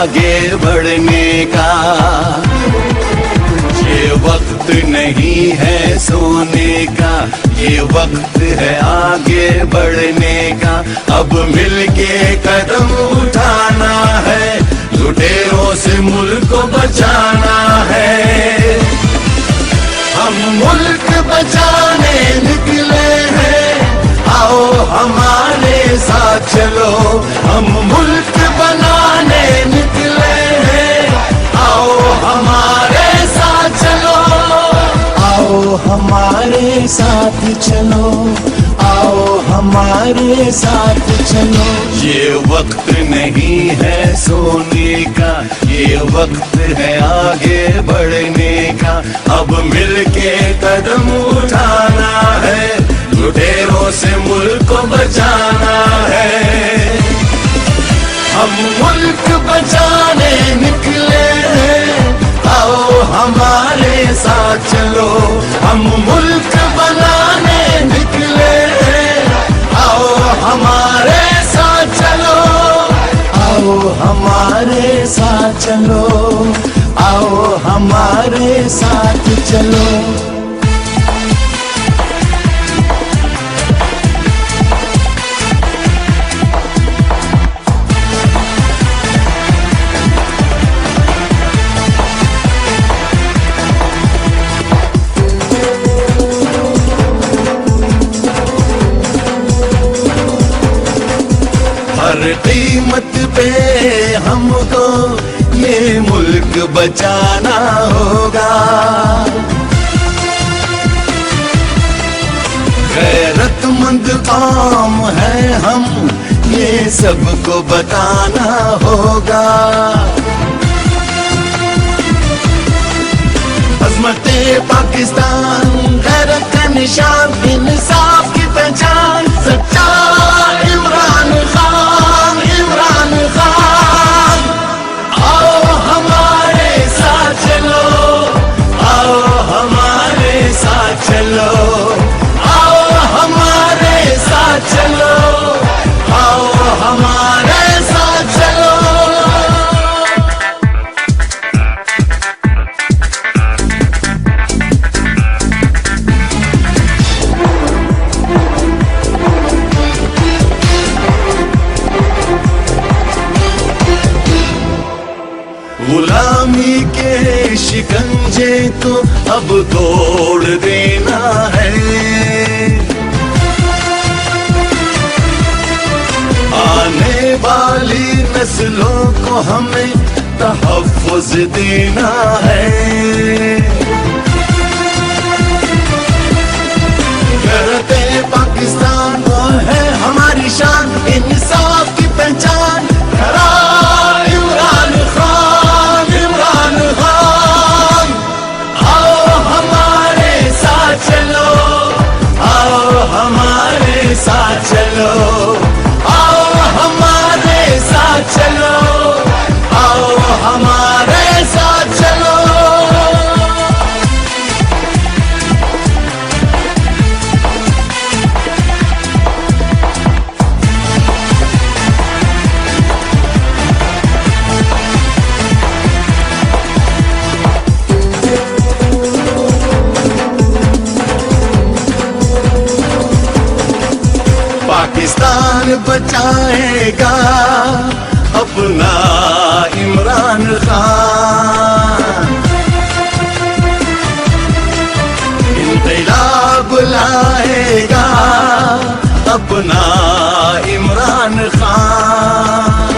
आगे बढ़ने का। ये वक्त नहीं है सोने का, ये वक्त है आगे बढ़ने का। अब मिलके कदम उठाना है, लुटेरों से मुल्क को बचाना है। हम मुल्क बचाने निकले हैं, आओ हमारे साथ चलो। हम मुल्क बनाने निकले हैं, आओ हमारे साथ चलो। आओ हमारे साथ चलो, आओ हमारे साथ चलो। ये वक्त नहीं है सोने का, ये वक्त है आगे बढ़ने का। अब मिलके कदम उठाना है, लुटेरों से मुल्क को बचाना है। हम मुल्क बचाने निकले हैं, आओ हमारे साथ चलो। हम मुल्क बनाने निकले हैं, आओ हमारे साथ चलो। आओ हमारे साथ चलो, आओ हमारे साथ चलो। हर कीमत पे हमको ये मुल्क बचाना होगा। गैरतमंद कौम है हम, ये सबको बताना होगा। अज़मते पाकिस्तान, गैरत का निशान, इंसाफ की पहचान, सच्चा इमरान खान, इमरान खान। आओ हमारे साथ चलो, आओ हमारे साथ चलो। आओ हमारे साथ चलो, आओ हमारे साथ चलो। गुलामी के शिकंजे तो अब तोड़ देना है। आने वाली नस्लों को हमें तहफ़्फ़ुज़ देना है। गैरते पाकिस्तान वो है हमारी शान, इंसाफ की पहचान। इमरान खान, इमरान खान। आओ हमारे साथ चलो, आओ हमारे साथ चलो। आओ हमारे साथ चलो, आओ हमारे साथ चलो। पाकिस्तान बचाएगा अपना इमरान खान। इंक़िलाब लाएगा अपना इमरान खान।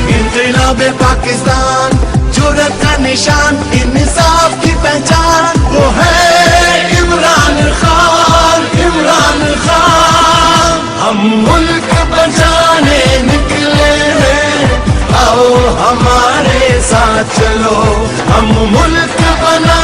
इंक़िलाब पाकिस्तान, जुर्रत का निशान, इंसाफ की पहचान। वो है इमरान खान, इमरान खान। हम मुल्क बचाने निकले हैं, आओ हमारे साथ चलो। हम मुल्क बना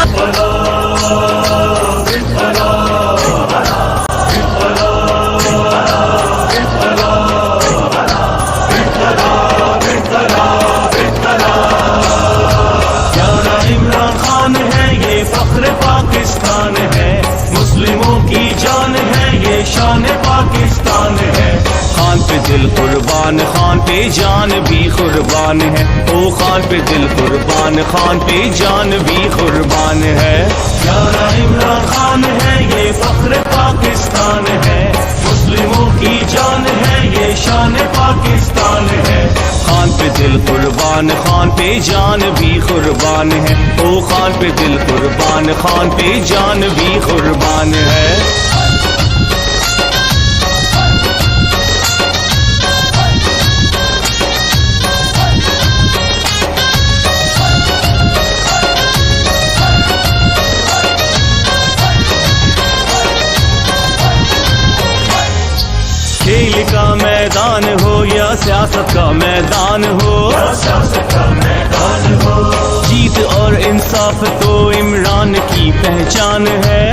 इमरान खान है, ये फख्र पाकिस्तान है। मुस्लिमों की जान है, ये शान पाकिस्तान है। खान पे दिल कुर्बान, खान पे जान भी कुर्बान है। ओ खान पे दिल कुर्बान, खान पे जान भी कुर्बान है। प्यारा इमरान खान है, ये फख्र पाकिस्तान है। मुस्लिमों की जान है, ये शान पाकिस्तान है। खान पे दिल कुर्बान, खान पे जान भी कुर्बान है। ओ खान पे दिल कुर्बान, खान पे जान भी कुर्बान है। खेल का मैदान हो या सियासत का मैदान हो, जीत और इंसाफ तो इमरान की पहचान है।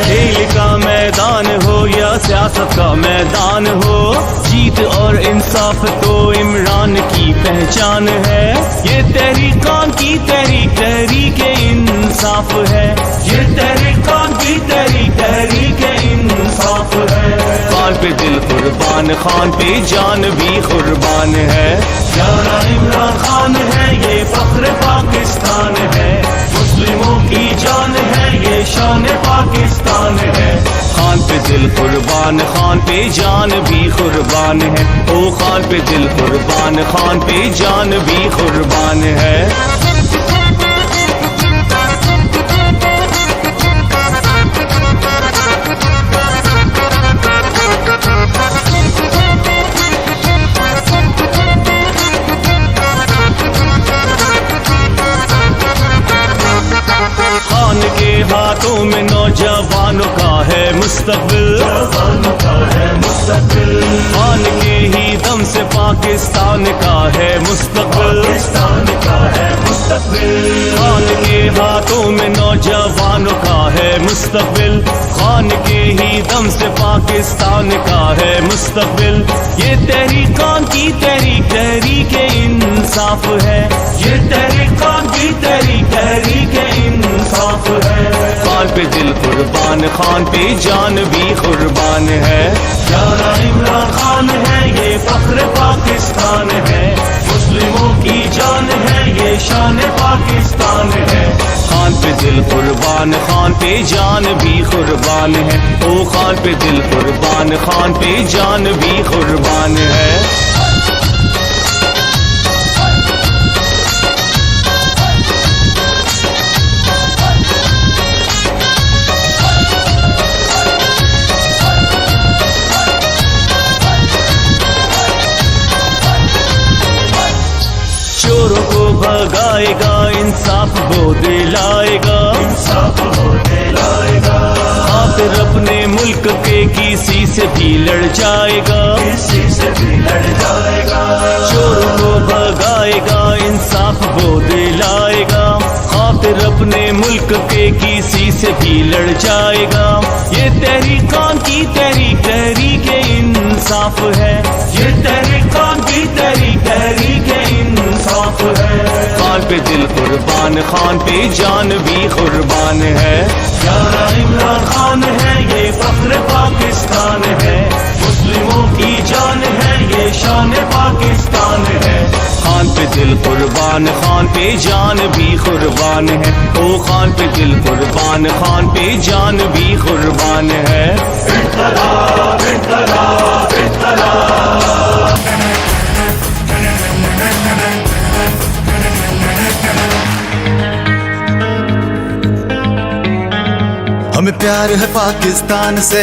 खेल का मैदान हो या सियासत का मैदान हो, जीत और इंसाफ तो इमरान की पहचान है। ये तहरीकान की तहरीक, तहरीक इंसाफ है। ये तहरीकान की तहरीक, तहरीक इंसाफ है। खान पे दिल कुर्बान, खान पे जान भी कुर्बान है। प्यारा इमरान खान है, ये फख्र पाकिस्तान है। मुस्लिमों की जान है, ये शान पाकिस्तान है। खान पे दिल कुर्बान, खान पे जान भी कुर्बान है। ओ खान पे दिल कुर्बान, खान पे जान भी कुर्बान है। खान के हाथों में नौजवानों का है मुस्तकबिल, खान के ही दम से पाकिस्तान का है मुस्तकबिल। खान के हाथों में नौजवानों का है मुस्तकबिल, खान के ही दम से पाकिस्तान का है मुस्तकबिल। ये तहरीकान की तहरीक, तहरीक इंसाफ है। ये तहरीकान की तहरीक, तहरीक इंसाफ है। खान पे दिल कुर्बान, खान पे जान भी कुर्बान है। प्यारा इमरान खान है, ये फख्र पाकिस्तान है। मुस्लिमों की जान है, ये शान पाकिस्तान है। खान पे दिल कुर्बान, खान पे जान भी कुर्बान है। ओ खान पे दिल कुर्बान, खान पे जान भी कुर्बान है। चोरों को भगाएगा, इंसाफ वो दिलाएगा। खातिर अपने मुल्क के किसी से भी लड़ जाएगा। चोरों को भगाएगा, इंसाफ वो दिलाएगा। खातिर अपने मुल्क के किसी से भी लड़ जाएगा। ये तहरीकान की तहरीक, तहरीक इंसाफ है। ये तहरीकान की तहरीक, तहरीक इंसाफ है। खान पे दिल कुर्बान, खान पे जान भी कुर्बान है। प्यारा इमरान खान है, ये फख्र पाकिस्तान है। मुस्लिमों की जान है, ये शान पाकिस्तान है। खान पे दिल कुर्बान, खान पे जान भी कुर्बान है। ओ खान पे दिल कुर्बान, खान पे जान भी कुर्बान है। इन्क़लाब, इन्क़लाब, इन्क़लाब। हमें प्यार है पाकिस्तान से,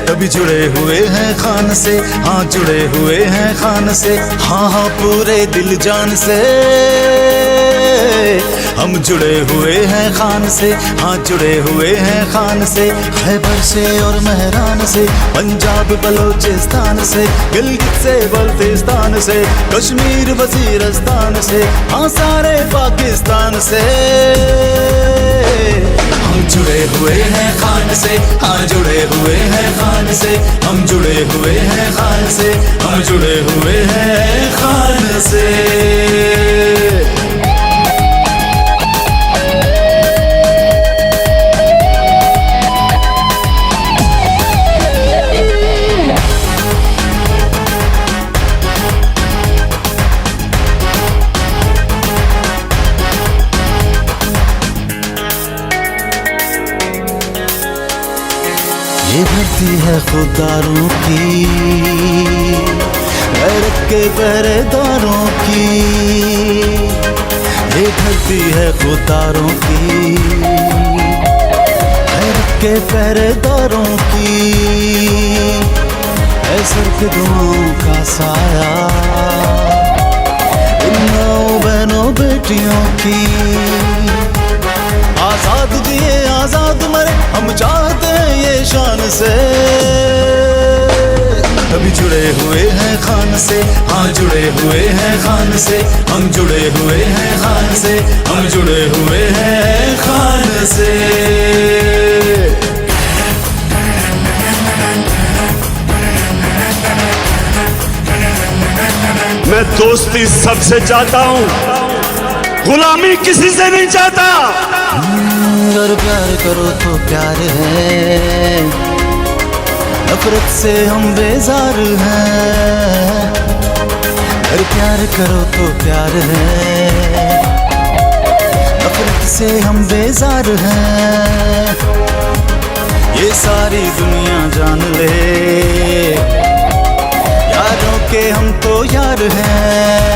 तभी जुड़े हुए हैं खान से। हाँ जुड़े हुए हैं खान से, हाँ हाँ पूरे दिल जान से। हम जुड़े हुए हैं खान से, हाँ जुड़े हुए हैं खान से। खैबर से और महरान से, पंजाब बलोचिस्तान से, गिलगित से बल्तिस्तान से, कश्मीर वजीरस्तान से, हाँ सारे पाकिस्तान से। हम जुड़े हुए हैं खान से, हाँ जुड़े हुए हैं खान से। हम जुड़े हुए हैं खान से, हम जुड़े हुए हैं खान से। धरती है खुदारों की, गैरत के पहरेदारों की। ये धरती है खुदारों की, गैरत के पहरेदारों की। है सर पे दुआओं का साया इन माओ बहनों बेटियों की। आजाद जिए आजाद मरे हम चाहते हैं ये शान से। अभी जुड़े हुए हैं खान से, हाँ जुड़े हुए हैं खान से, हम जुड़े हुए हैं खान से, हम जुड़े हुए हैं खान से। मैं दोस्ती सबसे चाहता हूँ, गुलामी किसी से नहीं चाहता। अगर प्यार करो तो प्यार है, नफरत से हम बेजार हैं। अगर प्यार करो तो प्यार है, नफरत से हम बेजार हैं। ये सारी दुनिया जान ले, यारों के हम तो यार हैं।